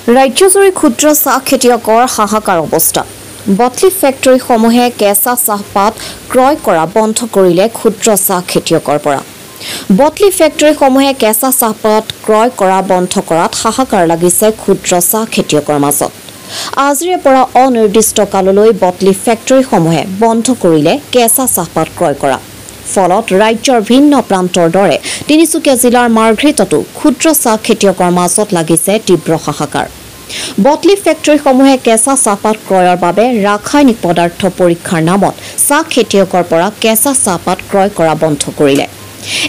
ৰাজ্যজুৰি ক্ষুদ্ৰ চাহ খেতিয়কৰ হাহাকাৰ অৱস্থা। বটলি ফেক্টৰীসমূহে কেঁচা চাহপাত ক্ৰয় কৰা বন্ধ কৰিলে ক্ষুদ্ৰ চাহ খেতিয়কৰ পৰা। বটলি ফেক্টৰীসমূহে কেঁচা চাহপাত ক্ৰয় কৰা বন্ধ কৰাত হাহাকাৰ লাগিছে ক্ষুদ্ৰ চাহ খেতিয়কৰ মাজত। আজিৰে পৰা অনিৰ্দিষ্ট কাললৈ বটলি ফেক্টৰীসমূহে বন্ধ কৰিলে কেঁচা চাহপাত ক্ৰয় কৰা। ফলত ৰাজ্যৰ ভিন্ন প্ৰান্তৰ দৰে তিনিচুকীয়া জিলাৰ মাৰ্ঘেৰিটতো ক্ষুদ্ৰ চাহ খেতিয়কৰ মাজত লাগিছে তীব্ৰ হাহাকাৰ। বটলি ফেক্টৰীসমূহে কেঁচা চাহপাত ক্ৰয়ৰ বাবে ৰাসায়নিক পদাৰ্থ পৰীক্ষাৰ নামত চাহ খেতিয়কৰ পৰা কেঁচা চাহপাত ক্ৰয় কৰা বন্ধ কৰিলে।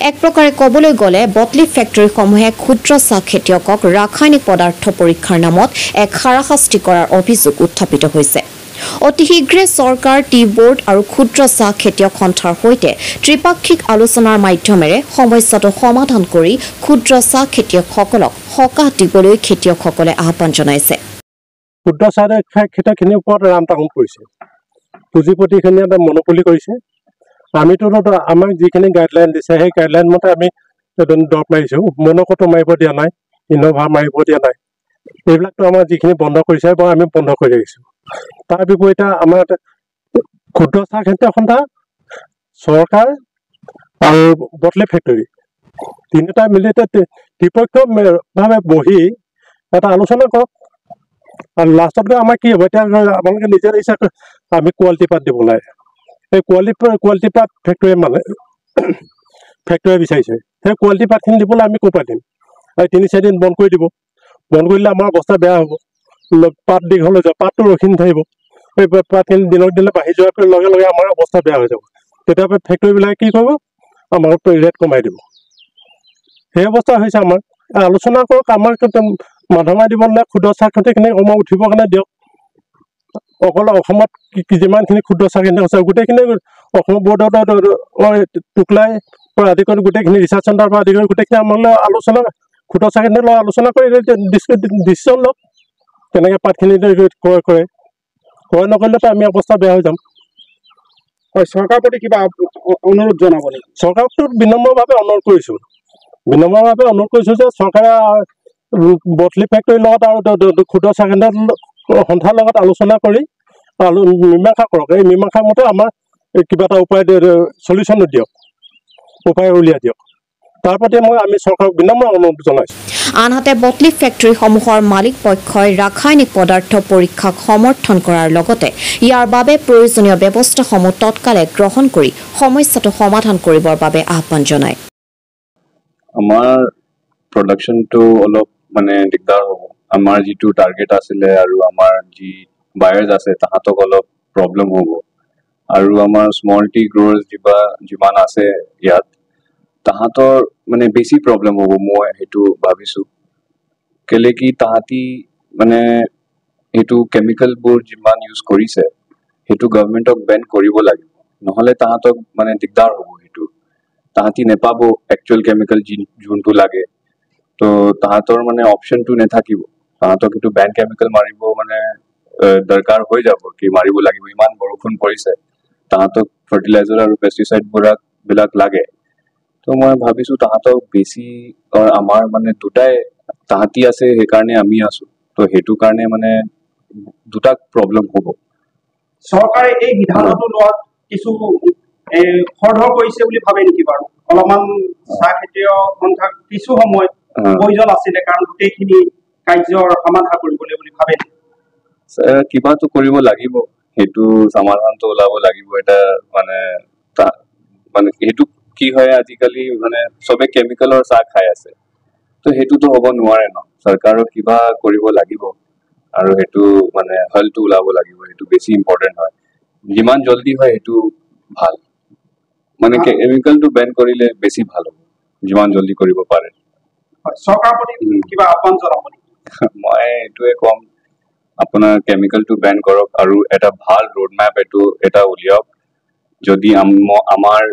এক প্ৰকাৰে ক'বলৈ গ'লে বটলি ফেক্টৰীসমূহে ক্ষুদ্ৰ চাহ খেতিয়কক ৰাসায়নিক পদাৰ্থ পৰীক্ষাৰ নামত এক হাৰাশাস্তি কৰাৰ অভিযোগ উত্থাপিত হৈছে। অতি শীঘ্ৰে চৰকাৰ, টি বোৰ্ড আৰু ক্ষুদ্ৰ চাহ খেতিয়ক সন্থাৰ সৈতে ত্ৰিপাক্ষিক আলোচনাৰ মাধ্যমেৰে সমস্যাটো সমাধান কৰি ক্ষুদ্ৰ চাহ খেতিয়কসকলক সকাহ দিবলৈ খেতিয়কসকলে আহ্বান জনাইছে। ক্ষুদ্ৰ চাহ খেতিয়কখিনিৰ ওপৰত ৰাম তামোল কৰিছে, পুঁজিপতিখিনিয়ে মনোপলি কৰিছে। আমিতো আমাক যিখিনি গাইডলাইন দিছে সেই গাইডলাইন মতে আমি দৰৱ মাৰিছোঁ, মনকতো মাৰিব দিয়া নাই, ইন'ভা মাৰিব দিয়া নাই। এইবিলাকতো আমাৰ যিখিনি বন্ধ কৰিছে আমি বন্ধ কৰি ৰাখিছোঁ। তাৰ বিপৰীতে আমাৰ ক্ষুদ্ৰ চাহ খেতিয়ক সন্থা, চৰকাৰ আৰু বটলি ফেক্টৰী তিনিটা মিলি ত্ৰিপক্ষীয়ভাৱে বহি এটা আলোচনা কৰক। আৰু লাষ্টত গৈ আমাৰ কি হ'ব, এতিয়া আপোনালোকে নিজে দেখিছে আমি কোৱালিটি পাত দিব লাগে। সেই কোৱালিটি পাত ফেক্টৰীয়ে বিচাৰিছে। সেই কোৱালিটি পাতখিনি দিবলৈ আমি ক'ৰ পৰা দিম? আৰু ৩-৪ দিন বন্ধ কৰি দিব। বন্ধ কৰি দিলে আমাৰ অৱস্থা বেয়া হ'ব। পাত দীঘল হৈ যাব, পাতটো ৰখি নাথাকিব। সেই পাতখিনি দিনক দিনে বাঢ়ি যোৱাৰ লগে লগে আমাৰ অৱস্থা বেয়া হৈ যাব। তেতিয়া ফেক্টৰীবিলাকে কি কৰিব, আমাৰ ৰেট কমাই দিব। সেই অৱস্থা হৈছে আমাৰ। আলোচনা কৰক, আমাৰ মাধমাৰ দিব নালাগে, ক্ষুদ্ৰ চাহ খেতিখিনি অকণমান উঠিবৰ কাৰণে দিয়ক। অকল অসমত যিমানখিনি ক্ষুদ্ৰ চাহ খেতি আছে গোটেইখিনি অসম বোৰ্ডৰ টুকলাই পৰা আদি কৰি গোটেইখিনি ৰিচাৰ্চ চেণ্টাৰৰ পৰা আদি কৰি গোটেইখিনি আমালৈ আলোচনা, ক্ষুদ্ৰ চাহ খেতিৰ লগত আলোচনা কৰি ডিচিশ্যন লওক কেনেকৈ পাতখিনি ক্ৰয় কৰে। ক্ৰয় নকৰিলেতো আমি অৱস্থা বেয়া হৈ যাম। হয়, চৰকাৰৰ প্ৰতি কিবা অনুৰোধ জনাব নেকি? চৰকাৰকতো বিনম্ৰভাৱে অনুৰোধ কৰিছোঁ যে চৰকাৰে বটলি ফেক্টৰীৰ লগত আৰু ক্ষুদ্ৰ চাহ সন্থাৰ লগত আলোচনা কৰি মীমাংসা কৰক। এই মীমাংসাৰ মতে আমাৰ কিবা এটা উপায় চলিউশ্যন দিয়ক, উপায় উলিয়াই দিয়ক। তাৰ প্ৰতি আমি চৰকাৰক বিনম্ৰ অনুৰোধ জনাইছোঁ। আনহাতে বটলি ফেক্টৰীসমূহৰ মালিক পক্ষই ৰাসায়নিক পদাৰ্থ পৰীক্ষাক সমৰ্থন কৰাৰ লগতে ইয়াৰ বাবে প্ৰয়োজনীয় ব্যৱস্থাসমূহ তৎকালে গ্ৰহণ কৰি সমস্যাটো সমাধান কৰিবৰ বাবে আহ্বান জনায়। আমাৰ প্ৰডাকশ্যনটো অলপ দিগদাৰ হ'ব। আমাৰ যিটো টাৰ্গেট আছিলে আৰু আমাৰ যি বায়াৰ্ছ আছে তাহাঁতক অলপ প্ৰব্লেম হ'ব। আৰু আমাৰ স্মল টি গ্ৰ'ৱাৰ্ছ যিমান আছে ইয়াত তাহাঁতৰ বেছি প্ৰব্লেম হ'ব, মই সেইটো ভাবিছোঁ। কেলে কি তাহাঁতি সেইটো কেমিকেলবোৰ যিমান ইউজ কৰিছে সেইটো গভৰ্ণমেণ্টক বেন কৰিব লাগিব, নহ'লে তাহাঁতক দিগদাৰ হ'ব। সেইটো তাহাঁতি নেপাব একচুৱেল কেমিকেল যোনটো লাগে। তো তাহাঁতৰ অপশ্যনটো নাথাকিব। তাহাঁতক সেইটো বেন কেমিকেল মাৰিব দৰকাৰ হৈ যাব, কি মাৰিব লাগিব। ইমান বৰষুণ পৰিছে, তাহাঁতক ফাৰ্টিলাইজাৰ আৰু পেষ্টিচাইডবিলাক লাগে। তো মই ভাবিছোঁ তাহাঁতক বেছি আমাৰ দুটাই তাহাঁতি আছে সেইকাৰণে আমি আছোঁ। তো সেইটো কাৰণে দুটা প্ৰব্লেম হ'ব। চৰকাৰে এই সিদ্ধান্তটো লোৱাত কিছু খৰধৰ কৰিছে বুলি ভাবে নেকি বাৰু? অলপমান চাহ খেতিয়ক সন্থাক কিছু সময় প্ৰয়োজন আছিলে, কাৰণ গোটেইখিনি কাৰ্যৰ সমাধান কৰিবলৈ বুলি ভাবে নেকি? কিবাটো কৰিব লাগিব, সেইটো সমাধানটো ওলাব লাগিব। এটা সেইটো কি হয়, আজিকালি চবে কেমিকেলৰ চাহ খাই আছে। তো সেইটোতো হ'ব নোৱাৰে ন। চৰকাৰক কিবা কৰিব লাগিব আৰু সেইটো হলটো ওলাব লাগিব। সেইটো বেছি ইম্পৰ্টেণ্ট হয়। যিমান জলদি হয় সেইটো ভাল। কেমিকেলটো বেন কৰিলে বেছি ভাল হ'ব, যিমান জলদি কৰিব পাৰে। চৰকাৰৰ প্ৰতি কিবা আহ্বান জনাব নেকি? মই এইটোৱে ক'ম, আপোনাৰ কেমিকেলটো বেন কৰক আৰু এটা ভাল ৰোড মেপ এটা উলিয়াওক। যদি আমাৰ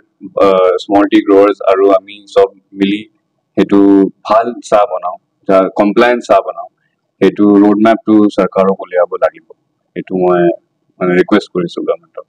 স্মল টি গ্ৰ'ৱাৰ্ছ আৰু আমি চব মিলি সেইটো ভাল চাহ বনাওঁ, কমপ্লায়েন্স চাহ বনাওঁ, সেইটো ৰোড মেপটো চৰকাৰক উলিয়াব লাগিব। সেইটো মই ৰিকুৱেষ্ট কৰিছোঁ গভৰ্ণমেণ্টক।